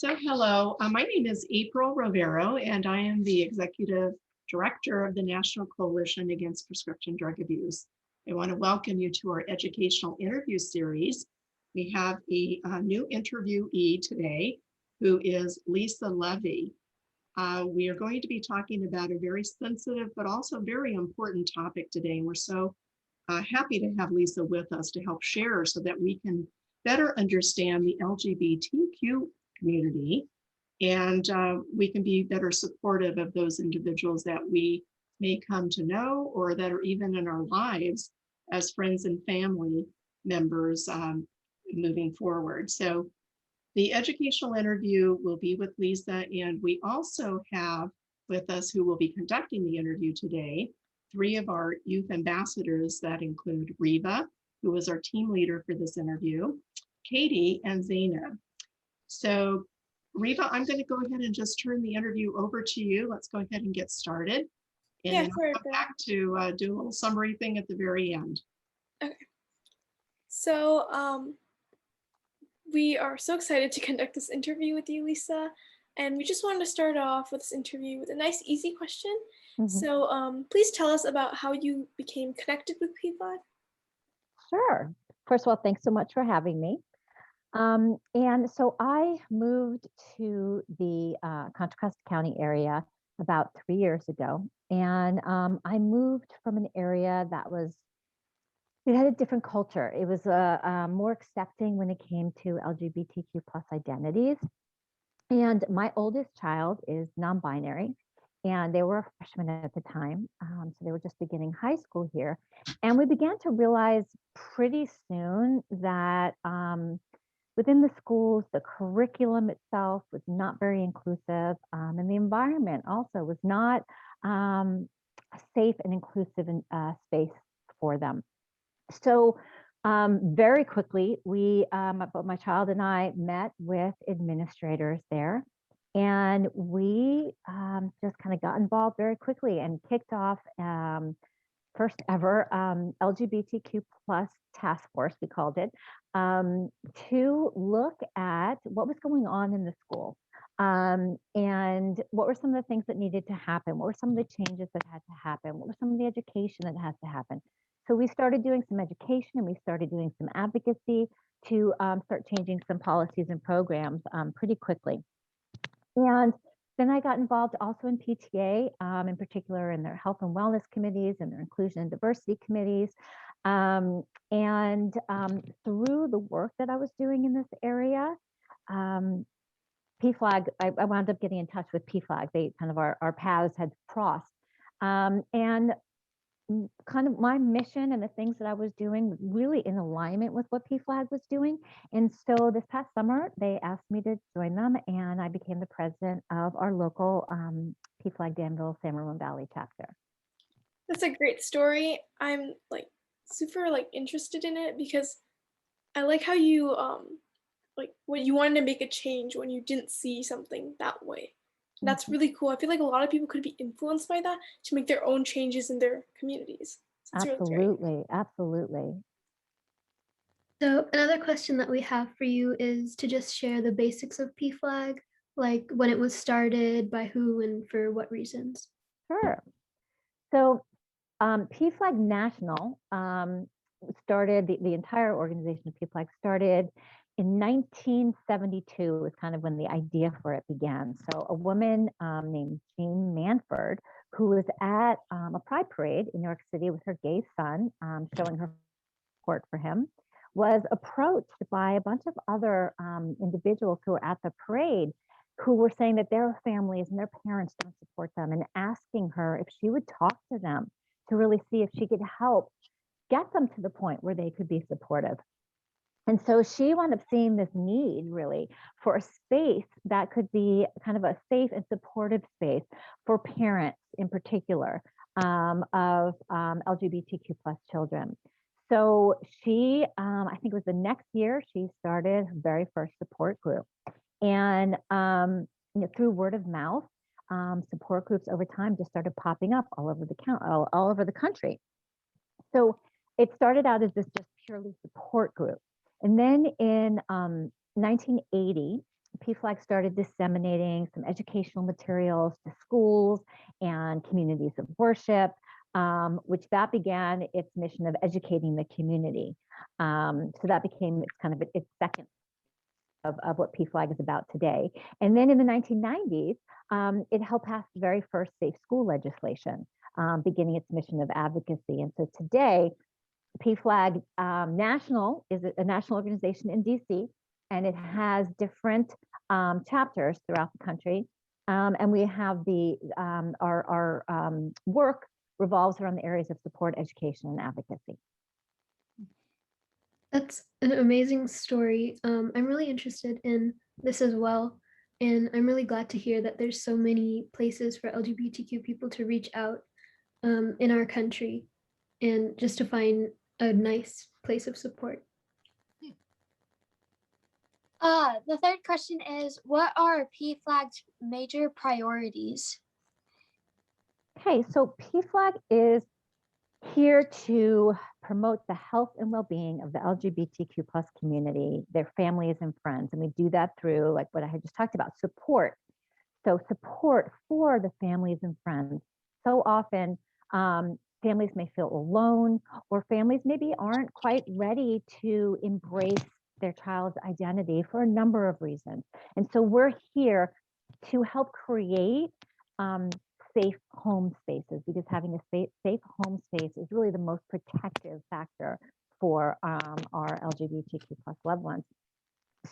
Hello, my name is April Rovero, and I am the Executive Director of the National Coalition Against Prescription Drug Abuse. I want to welcome you to our educational interview series. We have a new interviewee today, who is Lisa Levy. We are going to be talking about a very sensitive, but also very important topic today. And we're so happy to have Lisa with us to help share so that we can better understand the LGBTQ community, and we can be better supportive of those individuals that we may come to know or that are even in our lives as friends and family members moving forward. So the educational interview will be with Lisa, and we also have with us, who will be conducting the interview today, 3 of our youth ambassadors that include Reva, who is our team leader for this interview, Katie, and Zainab. So Reva, I'm going to go ahead and just turn the interview over to you. Let's go ahead and get started. And then I'll come back to do a little summary thing at the very end. Okay. So we are so excited to conduct this interview with you, Lisa. And we just wanted to start off with this interview with a nice, easy question. So please tell us about how you became connected with PFLAG. Sure. First of all, thanks so much for having me. And so I moved to the Contra Costa County area about 3 years ago. And I moved from an area that it had a different culture. It was more accepting when it came to LGBTQ plus identities. And my oldest child is non-binary, and they were a freshman at the time. So they were just beginning high school here. And we began to realize pretty soon that within the schools, the curriculum itself was not very inclusive, and the environment also was not a safe and inclusive space for them. So very quickly, both my child and I met with administrators there, and we just kind of got involved very quickly and kicked off first ever LGBTQ plus task force, we called it, to look at what was going on in the school and what were some of the things that needed to happen, what were some of the changes that had to happen, what were some of the education that has to happen. So we started doing some education, and we started doing some advocacy to start changing some policies and programs pretty quickly. And then I got involved also in PTA, in particular in their health and wellness committees and their inclusion and diversity committees. And through the work that I was doing in this area, PFLAG, I wound up getting in touch with PFLAG. They kind of our paths had crossed. And kind of my mission and the things that I was doing was really in alignment with what PFLAG was doing. And so this past summer, they asked me to join them, and I became the president of our local PFLAG Danville-San Ramon Valley chapter. That's a great story. I'm super interested in it because I like how you when you wanted to make a change when you didn't see something that way. That's really cool. I feel like a lot of people could be influenced by that to make their own changes in their communities. Absolutely, absolutely. So another question that we have for you is to just share the basics of PFLAG, like when it was started, by who, and for what reasons. Sure. So PFLAG National started, the entire organization of PFLAG started in 1972 was kind of when the idea for it began. So a woman named Jean Manford, who was at a pride parade in New York City with her gay son, showing her support for him, was approached by a bunch of other individuals who were at the parade who were saying that their families and their parents don't support them, and asking her if she would talk to them to really see if she could help get them to the point where they could be supportive. And so she wound up seeing this need really for a space that could be kind of a safe and supportive space for parents in particular of LGBTQ plus children. So she, I think it was the next year, she started her very first support group. And through word of mouth, support groups over time just started popping up all over the country. So it started out as this just purely support group. And then in 1980, PFLAG started disseminating some educational materials to schools and communities of worship, which that began its mission of educating the community. So that became its kind of its second of what PFLAG is about today. And then in the 1990s, it helped pass the very first safe school legislation, beginning its mission of advocacy. And so today, PFLAG National is a national organization in DC, and it has different chapters throughout the country. And we have our work revolves around the areas of support, education, and advocacy. That's an amazing story. I'm really interested in this as well. And I'm really glad to hear that there's so many places for LGBTQ people to reach out in our country and just to find a nice place of support. The third question is, what are PFLAG's major priorities? Okay, so PFLAG is here to promote the health and well-being of the LGBTQ plus community, their families and friends. And we do that through, like what I had just talked about, support. So support for the families and friends. So often families may feel alone, or families maybe aren't quite ready to embrace their child's identity for a number of reasons. And so we're here to help create safe home spaces, because having a safe home space is really the most protective factor for our LGBTQ plus loved ones.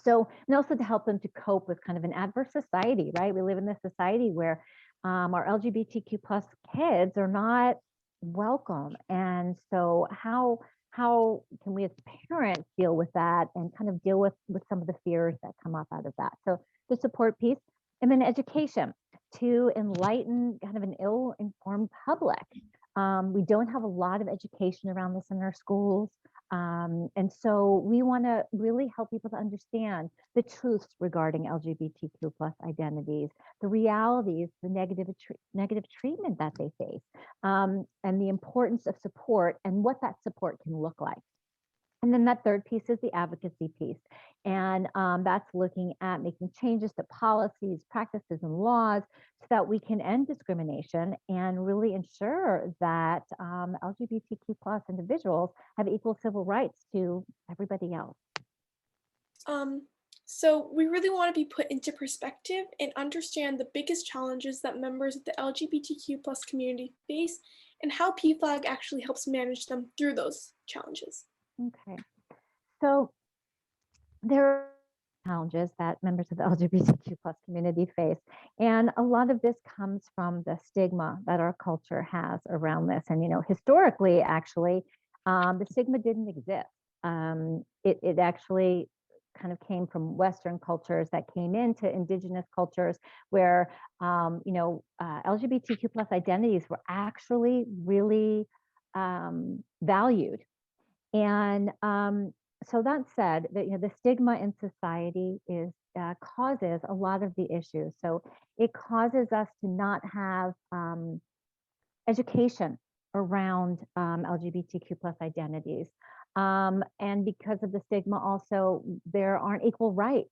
So, and also to help them to cope with kind of an adverse society, right? We live in this society where our LGBTQ plus kids are not welcome. And so how can we as parents deal with that and kind of deal with some of the fears that come up out of that? So the support piece, and then education to enlighten kind of an ill-informed public. We don't have a lot of education around this in our schools. And so we want to really help people to understand the truths regarding LGBTQ plus identities, the realities, the negative treatment that they face, and the importance of support and what that support can look like. And then that third piece is the advocacy piece. And that's looking at making changes to policies, practices, and laws so that we can end discrimination and really ensure that LGBTQ plus individuals have equal civil rights to everybody else. So we really want to be put into perspective and understand the biggest challenges that members of the LGBTQ plus community face and how PFLAG actually helps manage them through those challenges. Okay, so there are challenges that members of the LGBTQ plus community face, and a lot of this comes from the stigma that our culture has around this. And historically, actually, the stigma didn't exist. It actually kind of came from Western cultures that came into indigenous cultures where LGBTQ plus identities were actually really valued. And so that said, that the stigma in society is causes a lot of the issues. So it causes us to not have education around LGBTQ plus identities. And because of the stigma, also there aren't equal rights.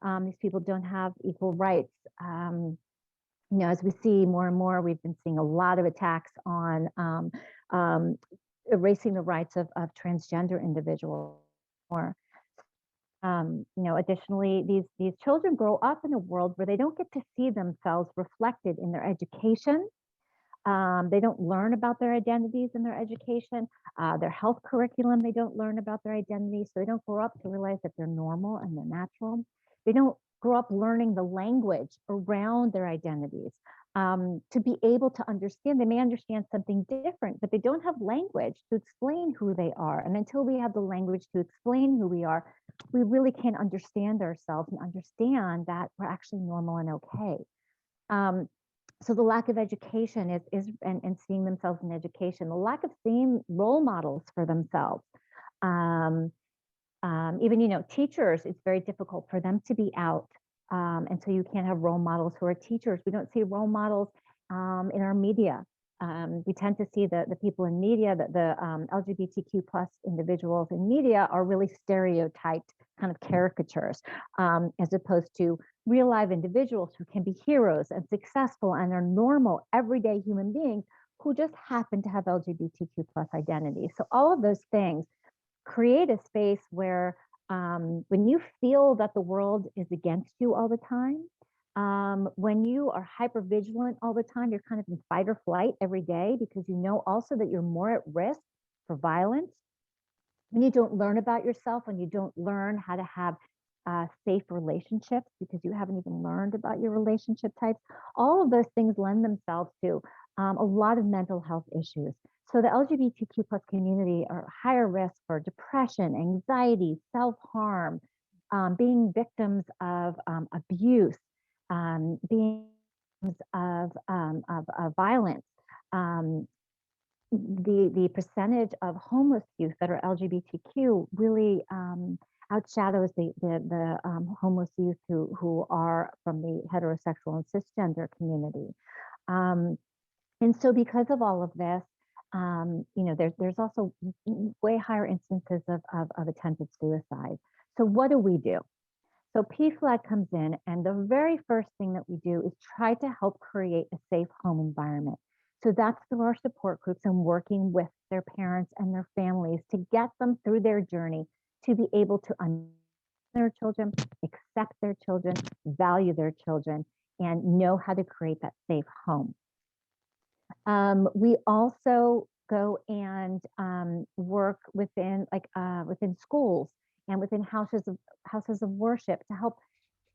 These people don't have equal rights. As we see more and more, we've been seeing a lot of attacks on erasing the rights of transgender individuals. Additionally, these children grow up in a world where they don't get to see themselves reflected in their education. They don't learn about their identities in their education, their health curriculum. They don't learn about their identities, so they don't grow up to realize that they're normal and they're natural. They don't grow up learning the language around their identities. To be able to understand, they may understand something different, but they don't have language to explain who they are. And until we have the language to explain who we are, we really can't understand ourselves and understand that we're actually normal and okay. So the lack of education is and seeing themselves in education, the lack of seeing role models for themselves. Even, teachers, it's very difficult for them to be out. And so you can't have role models who are teachers. We don't see role models in our media. we tend to see the people in media, that the LGBTQ plus individuals in media are really stereotyped kind of caricatures, as opposed to real live individuals who can be heroes and successful and are normal, everyday human beings who just happen to have LGBTQ plus identity. So all of those things create a space where when you feel that the world is against you all the time, when you are hyper vigilant all the time, you're kind of in fight or flight every day because you know also that you're more at risk for violence. When you don't learn about yourself, when you don't learn how to have safe relationships because you haven't even learned about your relationship types, all of those things lend themselves to a lot of mental health issues. So the LGBTQ plus community are higher risk for depression, anxiety, self-harm, being victims of abuse, being of violence. The percentage of homeless youth that are LGBTQ really outshadows the homeless youth who are from the heterosexual and cisgender community. And so because of all of this, there's also way higher instances of attempted suicide. So what do? So PFLAG comes in, and the very first thing that we do is try to help create a safe home environment. So that's through our support groups and working with their parents and their families to get them through their journey to be able to understand their children, accept their children, value their children, and know how to create that safe home. We also go and work within within schools and within houses of worship to help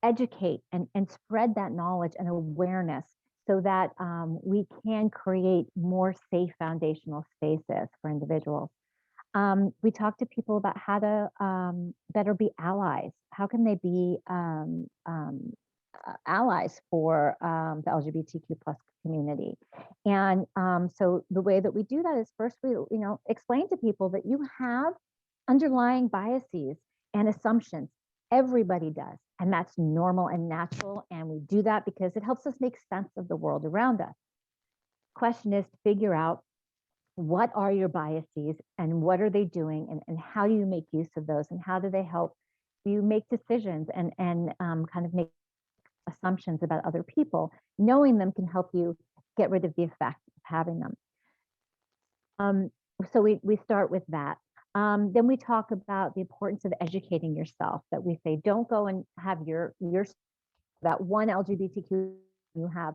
educate and spread that knowledge and awareness so that we can create more safe foundational spaces for individuals. We talk to people about how to better be allies. How can they be allies for the LGBTQ plus community? And so the way that we do that is first we explain to people that you have underlying biases and assumptions. Everybody does, and that's normal and natural, and we do that because it helps us make sense of the world around us. Question is to figure out what are your biases and what are they doing, and how do you make use of those, and how do they help you make decisions and kind of make assumptions about other people. Knowing them can help you get rid of the effect of having them. So we start with that. Then we talk about the importance of educating yourself, that we say, don't go and have your that one LGBTQ you have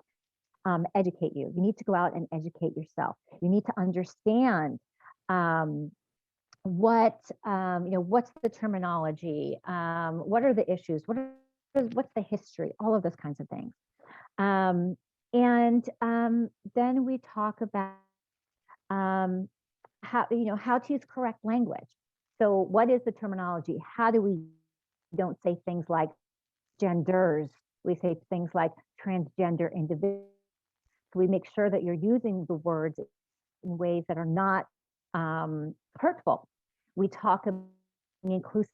educate you. You need to go out and educate yourself. You need to understand what's the terminology, what are the issues, what's the history, all of those kinds of things. And then we talk about how to use correct language. So what is the terminology? How do we don't say things like genders? We say things like transgender individuals. So we make sure that you're using the words in ways that are not hurtful. We talk about inclusive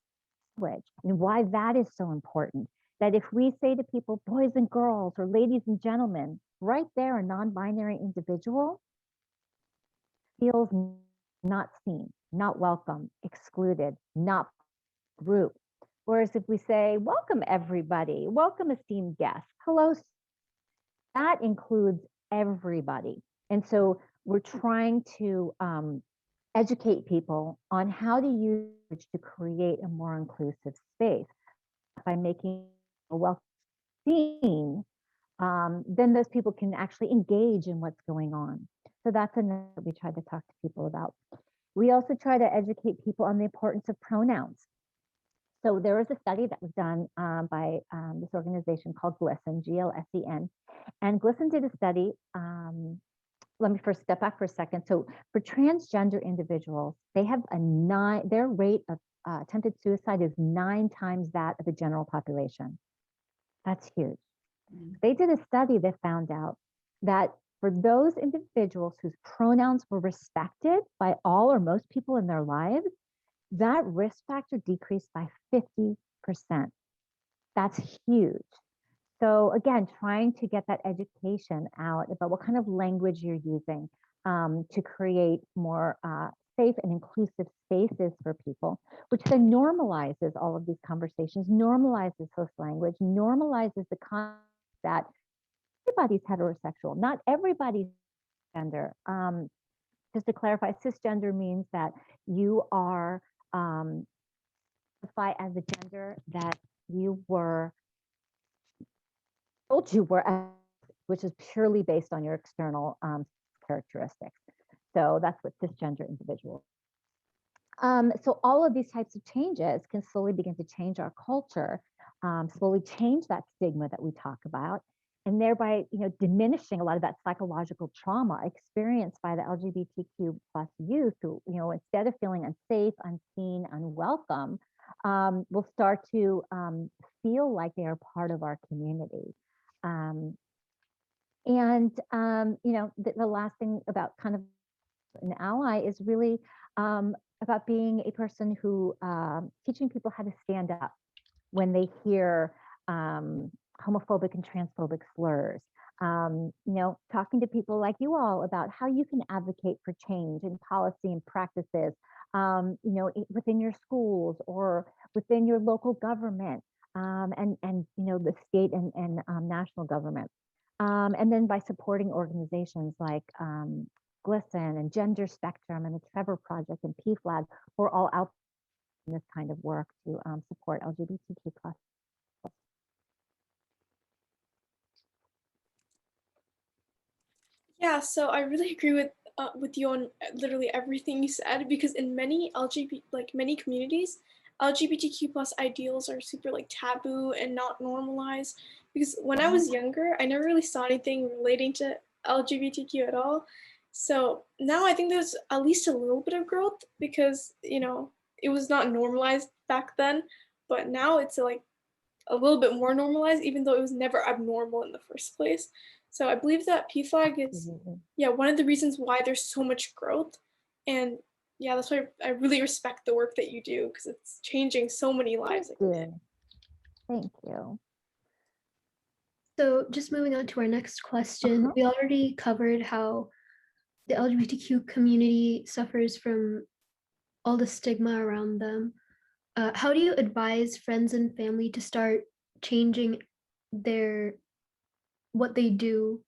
language and why that is so important. That if we say to people, boys and girls, or ladies and gentlemen, right there, a non-binary individual feels not seen, not welcome, excluded, not group. Whereas if we say, welcome everybody, welcome esteemed guests, hello, that includes everybody. And so we're trying to educate people on how to use it to create a more inclusive space. By making a welcome seen, then those people can actually engage in what's going on. So that's another that we try to talk to people about. We also try to educate people on the importance of pronouns. So there was a study that was done by this organization called GLSEN, G-L-S-E-N. And GLSEN did a study. Let me first step back for a second. So for transgender individuals, they have their rate of attempted suicide is 9 times that of the general population. That's huge. They did a study that found out that for those individuals whose pronouns were respected by all or most people in their lives, that risk factor decreased by 50%. That's huge. So again, trying to get that education out about what kind of language you're using to create more safe and inclusive spaces for people, which then normalizes all of these conversations, normalizes this language, normalizes the concept that everybody's heterosexual, not everybody's gender. Just to clarify, cisgender means that you are identify as a gender that you were told you were, which is purely based on your external characteristics. So that's what cisgender individuals. So all of these types of changes can slowly begin to change our culture, slowly change that stigma that we talk about, and thereby, diminishing a lot of that psychological trauma experienced by the LGBTQ plus youth who, instead of feeling unsafe, unseen, unwelcome, will start to feel like they are part of our community. The last thing about kind of an ally is really about being a person who teaching people how to stand up when they hear homophobic and transphobic slurs. Talking to people like you all about how you can advocate for change in policy and practices, within your schools or within your local government, and the state and national government. And then by supporting organizations like GLSEN and Gender Spectrum and the Trevor Project and PFLAG, who are all out in this kind of work to support LGBTQ plus. Yeah, so I really agree with you on literally everything you said, because in many many communities, LGBTQ plus ideals are super like taboo and not normalized. Because when I was younger, I never really saw anything relating to LGBTQ at all. So now I think there's at least a little bit of growth, because it was not normalized back then, but now it's like a little bit more normalized, even though it was never abnormal in the first place. So I believe that PFLAG is, one of the reasons why there's so much growth. And yeah, that's why I really respect the work that you do, because it's changing so many lives. Thank you. So just moving on to our next question, we already covered how the LGBTQ community suffers from all the stigma around them. How do you advise friends and family to start changing what they do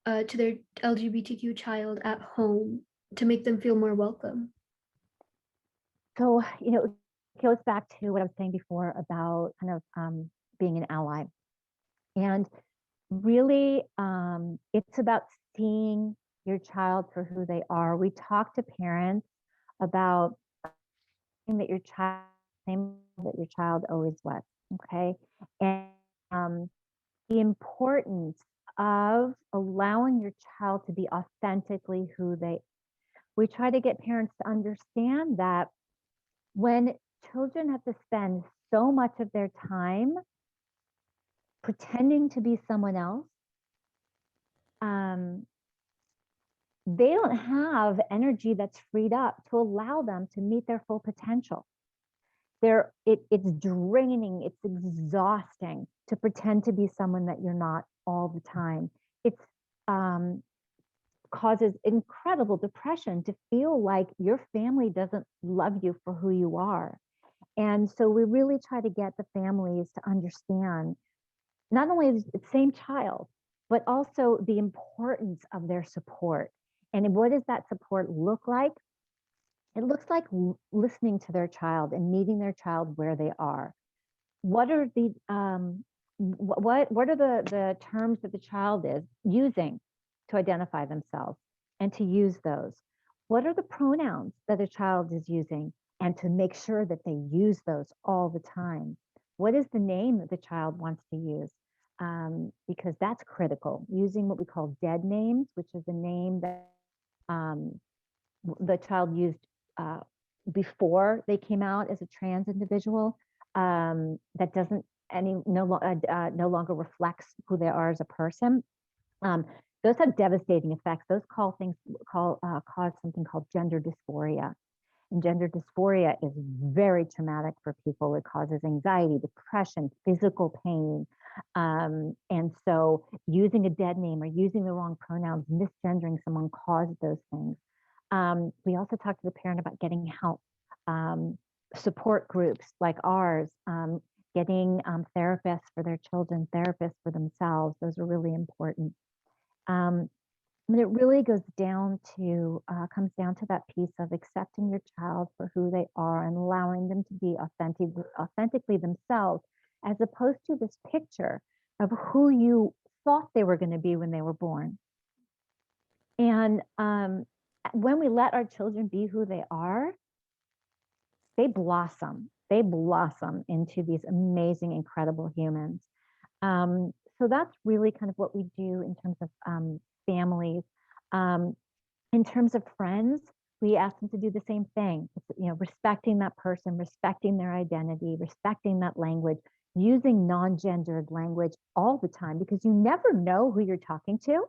to their LGBTQ child at home to make them feel more welcome? So, it goes back to what I was saying before about kind of being an ally. And really, it's about seeing your child for who they are. We talk to parents about that your child always was, okay? And the importance of allowing your child to be authentically who they are. We try to get parents to understand that when children have to spend so much of their time pretending to be someone else, they don't have energy that's freed up to allow them to meet their full potential. It's draining, it's exhausting to pretend to be someone that you're not all the time. It's causes incredible depression to feel like your family doesn't love you for who you are. And so we really try to get the families to understand not only the same child, but also the importance of their support. And what does that support look like? It looks like listening to their child and meeting their child where they are. What are the the terms that the child is using to identify themselves and to use those? What are the pronouns that the child is using and to make sure that they use those all the time? What is the name that the child wants to use? Because that's critical. Using what we call dead names, which is a name that the child used before they came out as a trans individual, that doesn't no longer reflects who they are as a person. Those have devastating effects. Those cause something called gender dysphoria. And gender dysphoria is very traumatic for people. It causes anxiety, depression, physical pain. And so using a dead name or using the wrong pronouns, misgendering someone caused those things. We also talked to the parent about getting help, support groups like ours, getting therapists for their children, therapists for themselves. Those are really important. And it really goes down to, comes down to that piece of accepting your child for who they are and allowing them to be authentically themselves, as opposed to this picture of who you thought they were going to be when they were born. And when we let our children be who they are, they blossom. They blossom into these amazing, incredible humans. So that's really kind of what we do in terms of families. In terms of friends, we ask them to do the same thing. It's, respecting that person, respecting their identity, respecting that language, using non-gendered language all the time, because you never know who you're talking to.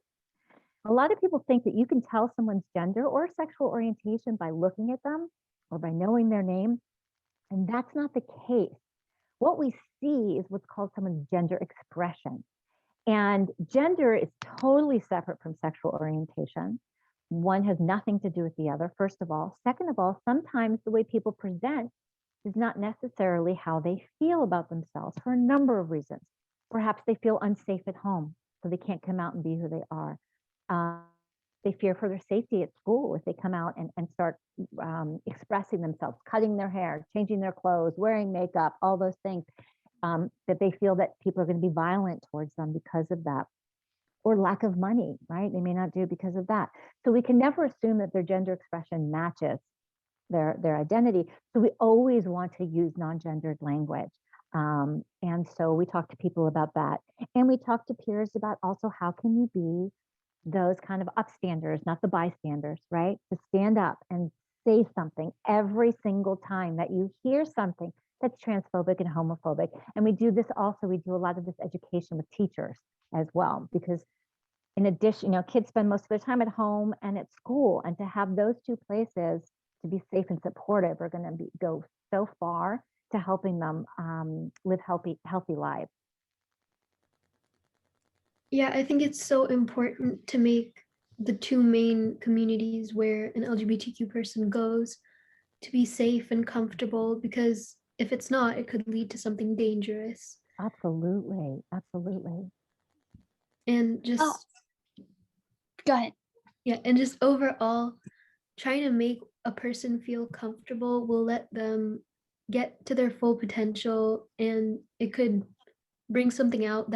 A lot of people think that you can tell someone's gender or sexual orientation by looking at them or by knowing their name, and that's not the case. What we see is what's called someone's gender expression. And gender is totally separate from sexual orientation. One has nothing to do with the other, first of all. Second of all, sometimes the way people present is not necessarily how they feel about themselves for a number of reasons. Perhaps they feel unsafe at home, so they can't come out and be who they are. They fear for their safety at school if they come out and start expressing themselves, cutting their hair, changing their clothes, wearing makeup, all those things. That they feel that people are going to be violent towards them because of that, or lack of money, right? They may not do it because of that. So we can never assume that their gender expression matches their identity. So we always want to use non-gendered language. And so we talk to people about that. And we talk to peers about also how can you be those kind of upstanders, not the bystanders, right? To stand up and say something every single time that you hear something that's transphobic and homophobic. And we do this also, we do a lot of this education with teachers as well, because in addition, kids spend most of their time at home and at school, and to have those two places to be safe and supportive are going to go so far to helping them live healthy lives. Yeah, I think it's so important to make the two main communities where an LGBTQ person goes to be safe and comfortable, because if it's not, it could lead to something dangerous. Absolutely, absolutely. And just Go ahead. yeah, and just overall, trying to make a person feel comfortable will let them get to their full potential, and it could bring something out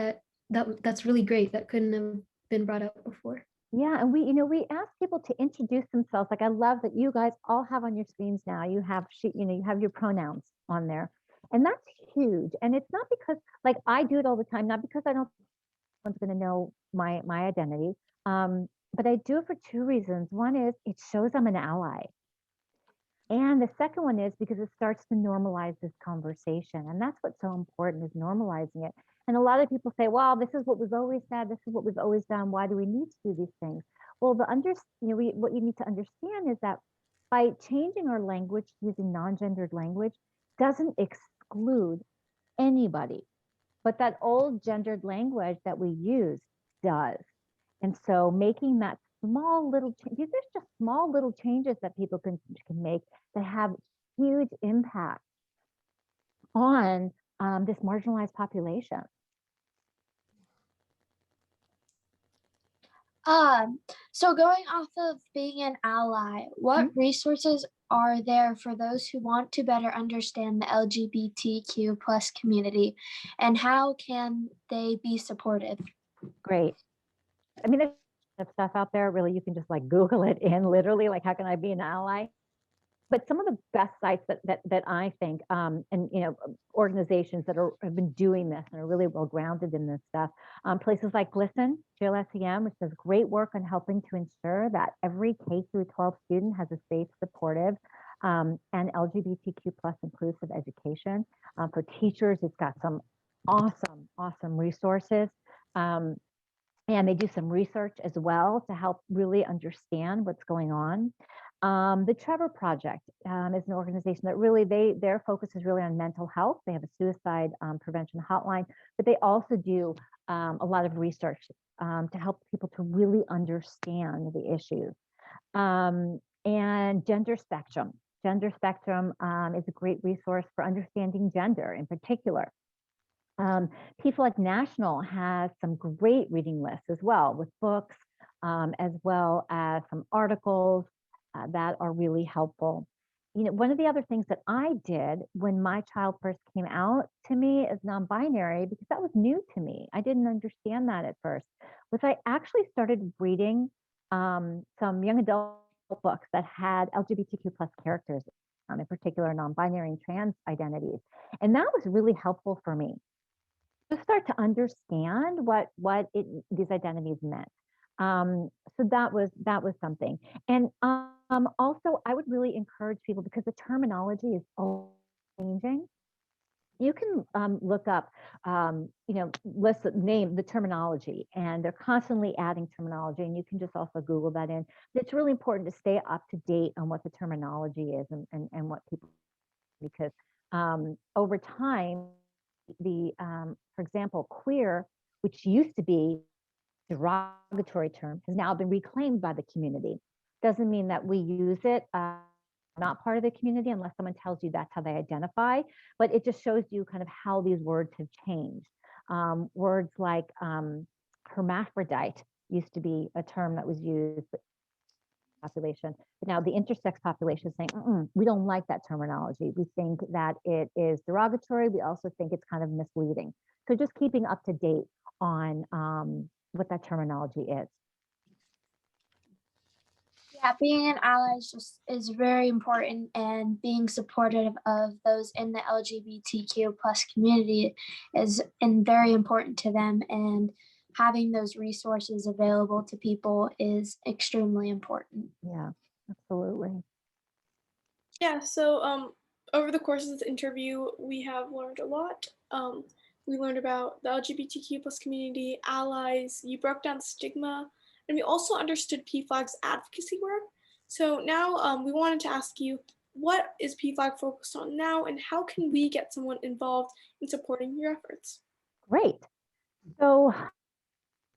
that's really great that couldn't have been brought up before. Yeah, and we ask people to introduce themselves. Like, I love that you guys all have on your screens now. You have you have your pronouns on there, and that's huge. And it's not because, like, I do it all the time, not because I don't one's going to know my identity, but I do it for two reasons. One is it shows I'm an ally, and the second one is because it starts to normalize this conversation, and that's what's so important, is normalizing it. And a lot of people say, well, this is what was always said, this is what was always done, why do we need to do these things? Well, what you need to understand is that by changing our language, using non-gendered language, doesn't exclude anybody, but that old gendered language that we use does. And so making that small little these are just small little changes that people can make that have huge impact on this marginalized population. So going off of being an ally, what resources are there for those who want to better understand the LGBTQ plus community, and how can they be supported? Great. I mean, there's stuff out there, really, you can just like Google it in, literally, like, how can I be an ally? But some of the best sites that I think, and organizations that have been doing this and are really well grounded in this stuff, places like Listen, GLSEM, which does great work on helping to ensure that every K through 12 student has a safe, supportive, and LGBTQ plus inclusive education. For teachers, it's got some awesome resources. And they do some research as well to help really understand what's going on. The Trevor Project is an organization that really, their focus is really on mental health. They have a suicide prevention hotline, but they also do a lot of research to help people to really understand the issues. And Gender Spectrum. Gender Spectrum is a great resource for understanding gender in particular. PFLAG National has some great reading lists as well, with books, as well as some articles that are really helpful. You know, one of the other things that I did when my child first came out to me as non-binary, because that was new to me, I didn't understand that at first, was I actually started reading some young adult books that had LGBTQ plus characters, in particular non-binary and trans identities. And that was really helpful for me to start to understand what these identities meant. So that was something. And also, I would really encourage people, because the terminology is always changing. You can look up, name the terminology, and they're constantly adding terminology, and you can just also Google that in. But it's really important to stay up to date on what the terminology is and what people, because over time, for example, queer, which used to be a derogatory term, has now been reclaimed by the community. Doesn't mean that we use it, not part of the community, unless someone tells you that's how they identify, but it just shows you kind of how these words have changed. Words like hermaphrodite used to be a term that was used population, but now the intersex population is saying, we don't like that terminology. We think that it is derogatory. We also think it's kind of misleading. So just keeping up to date on what that terminology is. Yeah, being an ally is very important, and being supportive of those in the LGBTQ plus community is very important to them, and having those resources available to people is extremely important. Yeah, absolutely. Yeah, so over the course of this interview, we have learned a lot. We learned about the LGBTQ plus community, allies, you broke down stigma, and we also understood PFLAG's advocacy work. So now we wanted to ask you, what is PFLAG focused on now, and how can we get someone involved in supporting your efforts? Great. So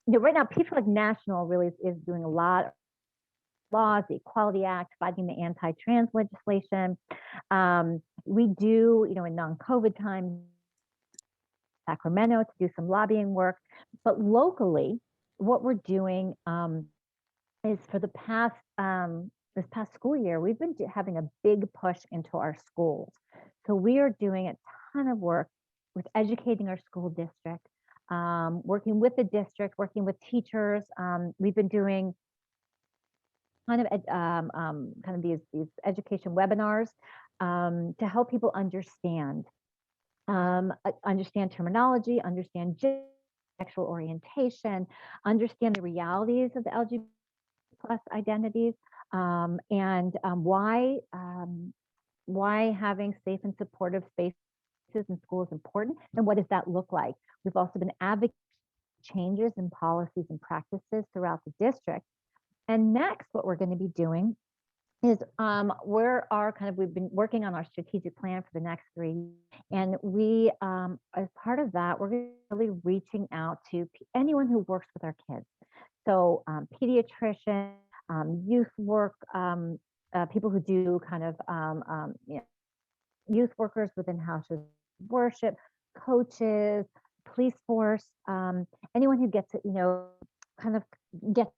right now, PFLAG National really is doing a lot of laws, the Equality Act, fighting the anti-trans legislation. We do, in non-COVID times, Sacramento to do some lobbying work, but locally, what we're doing is for the past this past school year, we've been having a big push into our schools. So we are doing a ton of work with educating our school district, working with the district, working with teachers. We've been doing kind of these education webinars to help people understand terminology, understand sexual orientation, understand the realities of the LGBT plus identities, and why having safe and supportive spaces in school is important, and what does that look like. We've also been advocating changes in policies and practices throughout the district. And next, what we're going to be doing is we've been working on our strategic plan for the next 3 years. And we, as part of that, we're really reaching out to anyone who works with our kids. So pediatricians, youth work, people who do kind of youth workers within houses of worship, coaches, police force, anyone who gets it, kind of get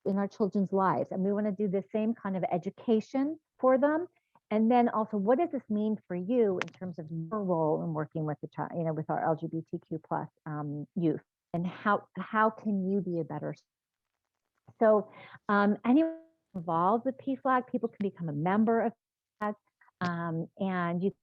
in our children's lives. And we want to do the same kind of education for them. And then also, what does this mean for you in terms of your role in working with the child, with our LGBTQ plus youth, and how can you be a better? So anyone involved with PFLAG, people can become a member of PFLAG, and you can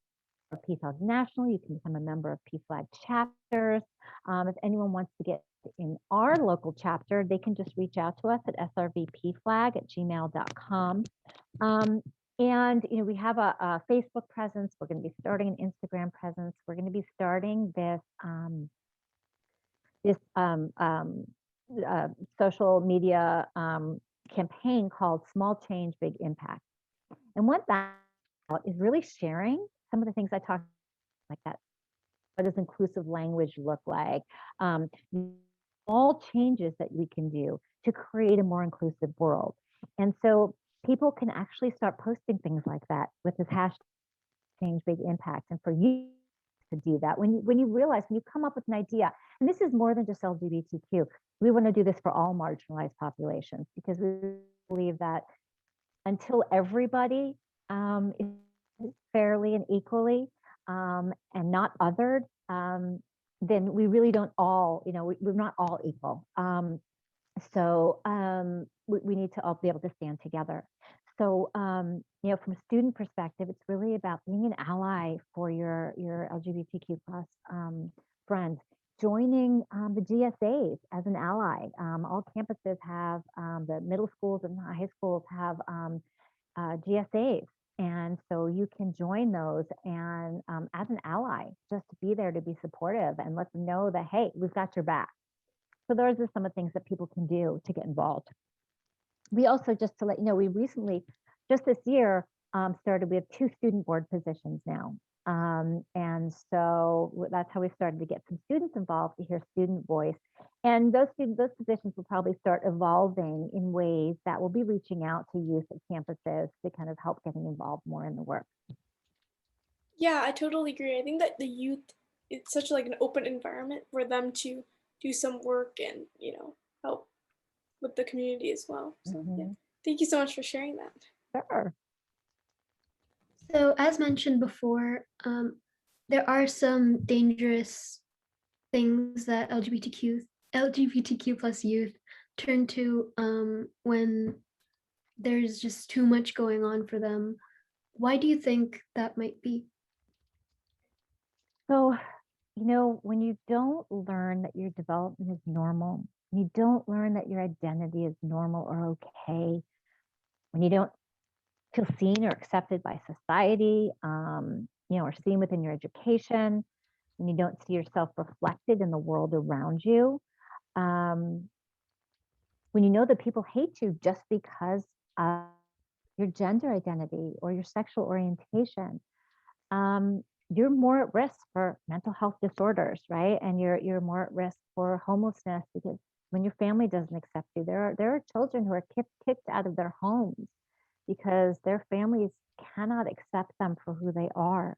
PFLAG National, you can become a member of PFLAG chapters. If anyone wants to get in our local chapter, they can just reach out to us at srvpflag@gmail.com. And we have a Facebook presence. We're going to be starting an Instagram presence. We're going to be starting this social media campaign called Small Change, Big Impact. And what that is really sharing some of the things I talked like that. What does inclusive language look like? All changes that we can do to create a more inclusive world. And so people can actually start posting things like that with this hashtag change big impact. And for you to do that, when you realize, when you come up with an idea, and this is more than just LGBTQ, we want to do this for all marginalized populations, because we believe that until everybody is fairly and equally and not othered, then we really don't all, we're not all equal. So we need to all be able to stand together. So, from a student perspective, it's really about being an ally for your LGBTQ plus friends, joining the GSAs as an ally. All campuses have, the middle schools and high schools have GSAs. And so you can join those and as an ally, just to be there to be supportive and let them know that, hey, we've got your back. So those are some of the things that people can do to get involved. We also, just to let you know, we recently, just this year, we have 2 student board positions now. And so that's how we started to get some students involved, to hear student voice. And those positions will probably start evolving in ways that will be reaching out to youth at campuses to kind of help getting involved more in the work. Yeah, I totally agree. I think that the youth, it's such like an open environment for them to do some work and, help with the community as well. So yeah. Thank you so much for sharing that. Sure. So as mentioned before, there are some dangerous things that LGBTQ plus youth turn to when there's just too much going on for them. Why do you think that might be? So, when you don't learn that your development is normal, you don't learn that your identity is normal or okay, when you don't feel seen or accepted by society, or seen within your education, when you don't see yourself reflected in the world around you, when you know that people hate you just because of your gender identity or your sexual orientation, you're more at risk for mental health disorders, right? And you're more at risk for homelessness, because when your family doesn't accept you, there are children who are kicked out of their homes because their families cannot accept them for who they are.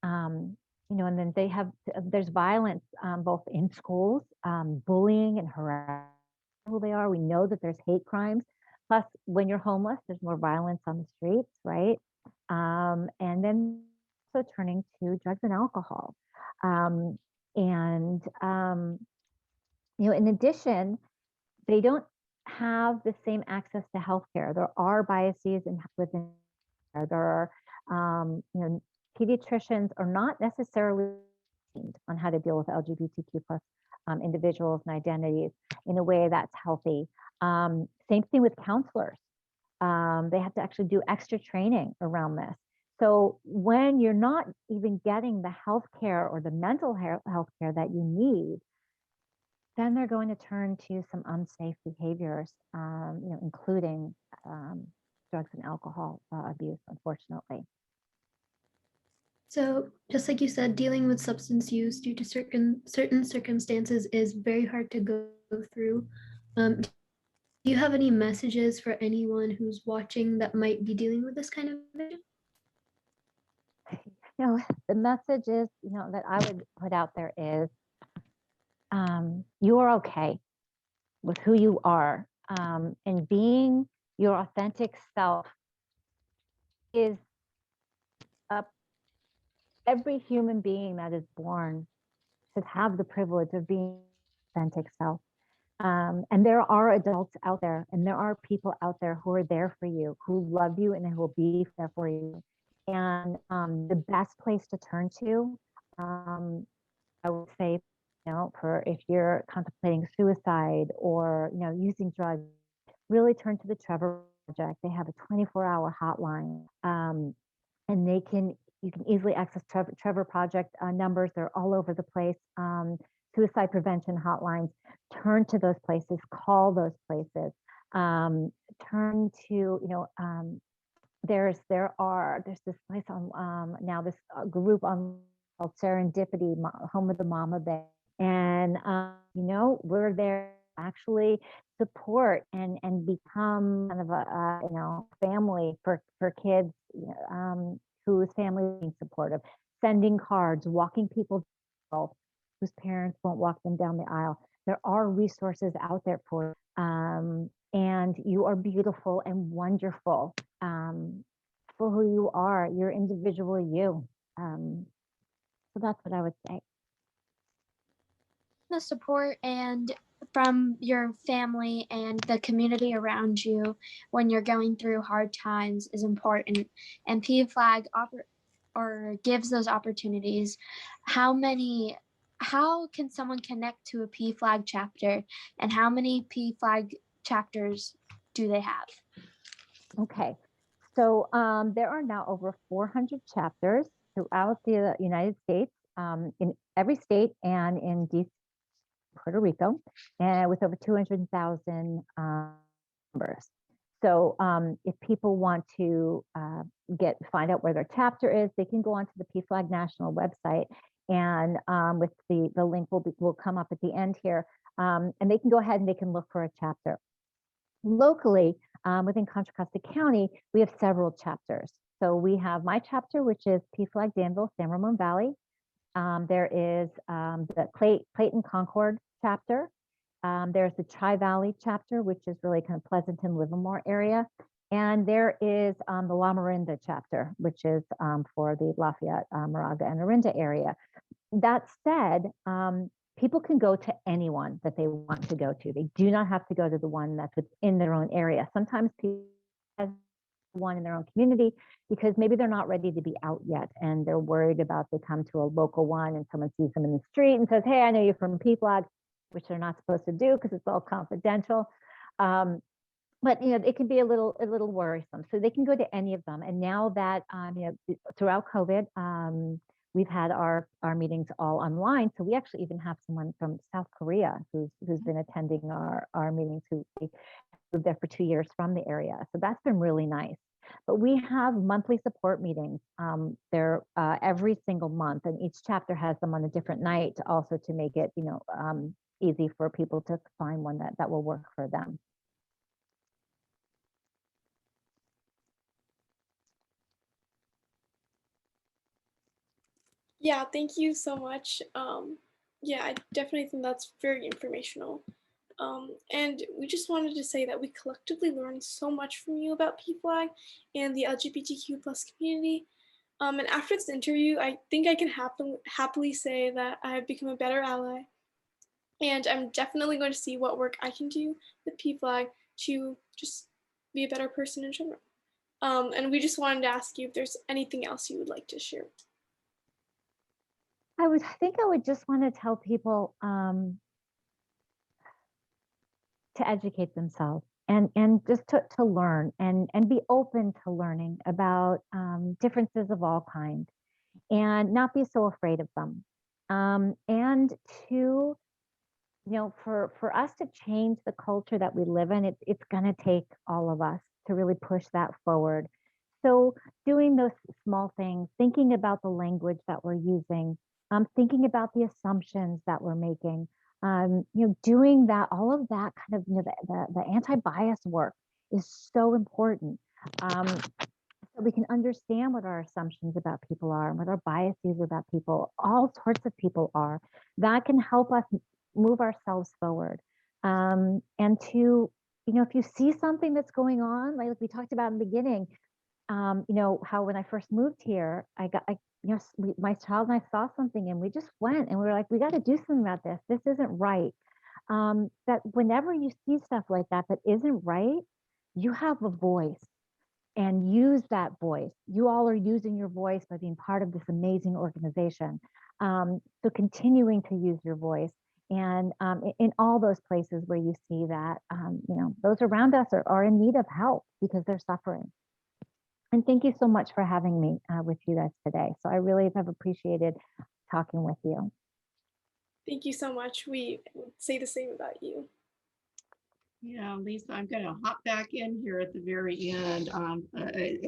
And then there's violence both in schools, bullying and harassment who they are. We know that there's hate crimes. Plus, when you're homeless, there's more violence on the streets, right? And then also turning to drugs and alcohol. In addition, they don't have the same access to healthcare. There are biases within there are, pediatricians are not necessarily trained on how to deal with LGBTQ plus individuals and identities in a way that's healthy. Same thing with counselors. They have to actually do extra training around this. So when you're not even getting the healthcare or the mental health care that you need, then they're going to turn to some unsafe behaviors, including drugs and alcohol abuse, unfortunately. So just like you said, dealing with substance use due to certain circumstances is very hard to go through. Do you have any messages for anyone who's watching that might be dealing with this kind of issue? The message is, that I would put out there is, you are okay with who you are, and being your authentic self is every human being that is born should have the privilege of being authentic self. And there are adults out there, and there are people out there who are there for you, who love you, and who will be there for you. And the best place to turn to, I would say, for if you're contemplating suicide or using drugs, really turn to the Trevor Project. They have a 24-hour hotline, and you can easily access Trevor Project numbers. They're all over the place. Suicide prevention hotlines. Turn to those places. Call those places. Turn to there's this place on now this group on called Serendipity, Home of the Mama Bear, and you know, we're there to actually support and become kind of a you know, family for kids whose family is being supportive, sending cards, walking people whose parents won't walk them down the aisle. There are resources out there for you. And you are beautiful and wonderful for who you are. You're individual you. So that's what I would say. The support and from your family and the community around you when you're going through hard times is important, and PFLAG gives those opportunities. How can someone connect to a PFLAG chapter, and how many PFLAG chapters do they have? Okay, so there are now over 400 chapters throughout the United States, in every state and in DC, Puerto Rico, and with over 200,000 members. So if people want to find out where their chapter is, they can go onto the PFLAG National website, and with the link will come up at the end here, and they can go ahead and they can look for a chapter. Locally, within Contra Costa County, we have several chapters. So we have my chapter, which is PFLAG Danville-San Ramon Valley. There is the Clayton Concord chapter. There's the Tri-Valley chapter, which is really kind of Pleasanton, Livermore area. And there is the La Miranda chapter, which is for the Lafayette, Moraga, and Orinda area. That said, people can go to anyone that they want to go to. They do not have to go to the one that's within their own area. Sometimes people have one in their own community because maybe they're not ready to be out yet, and they're worried about they come to a local one and someone sees them in the street and says, hey, I know you're from PFLAG, which they're not supposed to do because it's all confidential. But you know, it can be a little worrisome. So they can go to any of them. And now that you know, throughout COVID, we've had our meetings all online. So we actually even have someone from South Korea who's been attending our meetings, who lived there for 2 years from the area. So that's been really nice. But we have monthly support meetings. They're every single month, and each chapter has them on a different night, also to make it, you know, easy for people to find one that will work for them. Yeah, thank you so much. Yeah, I definitely think that's very informational. And we just wanted to say that we collectively learned so much from you about PFLAG and the LGBTQ plus community. And after this interview, I think I can happily say that I have become a better ally. And I'm definitely going to see what work I can do with PFLAG to just be a better person in general. And we just wanted to ask you if there's anything else you would like to share. I would just want to tell people to educate themselves and just to learn and be open to learning about differences of all kinds, and not be so afraid of them. And to, you know, for us to change the culture that we live in, it's going to take all of us to really push that forward. So doing those small things, thinking about the language that we're using, thinking about the assumptions that we're making, you know, doing that, all of that kind of, you know, the anti-bias work is so important. So we can understand what our assumptions about people are and what our biases about people, all sorts of people are. That can help us move ourselves forward. And to, you know, if you see something that's going on, like we talked about in the beginning, you know, how when I first moved here, you know, my child and I saw something and we just went and we were like, we got to do something about this. This isn't right. That whenever you see stuff like that isn't right, you have a voice, and use that voice. You all are using your voice by being part of this amazing organization. So continuing to use your voice, and in all those places where you see that, you know, those around us are in need of help because they're suffering. And thank you so much for having me with you guys today. So I really have appreciated talking with you. Thank you so much. We would say the same about you. Yeah, Lisa, I'm going to hop back in here at the very end.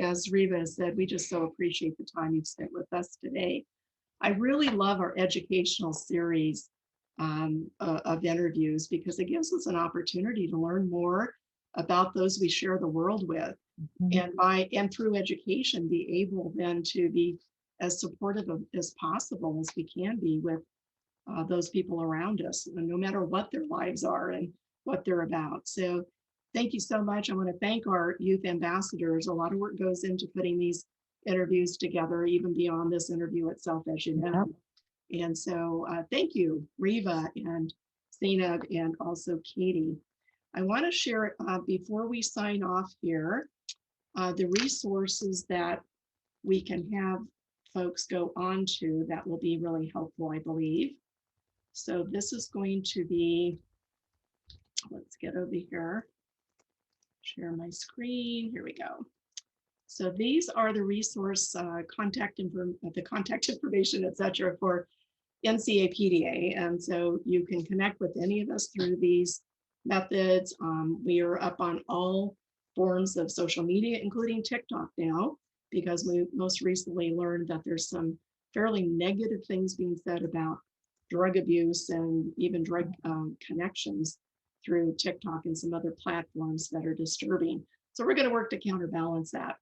As Reva said, we just so appreciate the time you've spent with us today. I really love our educational series of interviews because it gives us an opportunity to learn more about those we share the world with. And through education, be able then to be as supportive as possible as we can be with those people around us, no matter what their lives are and what they're about. So thank you so much. I want to thank our youth ambassadors. A lot of work goes into putting these interviews together, even beyond this interview itself, as you know. And so thank you, Reva and Zainab, and also Katie. I want to share before we sign off here, the resources that we can have folks go on to that will be really helpful, I believe. So this is going to be, let's get over here, share my screen, here we go. So these are the resource the contact information, et cetera, for NCAPDA. And so you can connect with any of us through these methods. We are up on all forms of social media, including TikTok now, because we most recently learned that there's some fairly negative things being said about drug abuse and even drug connections through TikTok and some other platforms that are disturbing. So we're going to work to counterbalance that.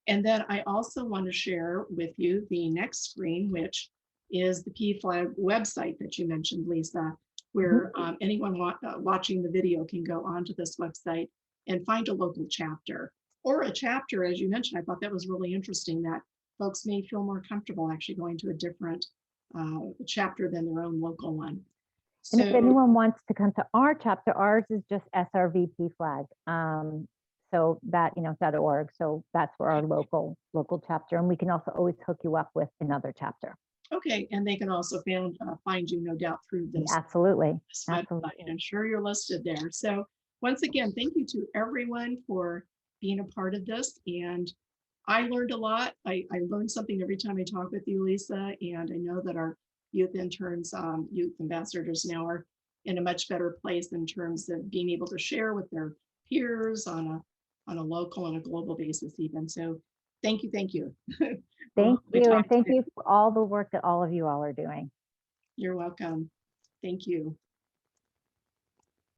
And then I also want to share with you the next screen, which is the PFLAG website that you mentioned, Lisa, where anyone watching the video can go onto this website and find a local chapter or a chapter, as you mentioned. I thought that was really interesting that folks may feel more comfortable actually going to a different chapter than their own local one. And if anyone wants to come to our chapter, ours is just SRVP flag. So that, .org. So that's where our local chapter, and we can also always hook you up with another chapter. Okay, and they can also find you, no doubt, through this. Absolutely. This website. I'm sure you're listed there. So once again, thank you to everyone for being a part of this. And I learned a lot. I learned something every time I talk with you, Lisa. And I know that our youth interns, youth ambassadors now are in a much better place in terms of being able to share with their peers on a local and a global basis even. So thank you. Thank you. Thank you. And thank you for all the work that all of you all are doing. You're welcome. Thank you.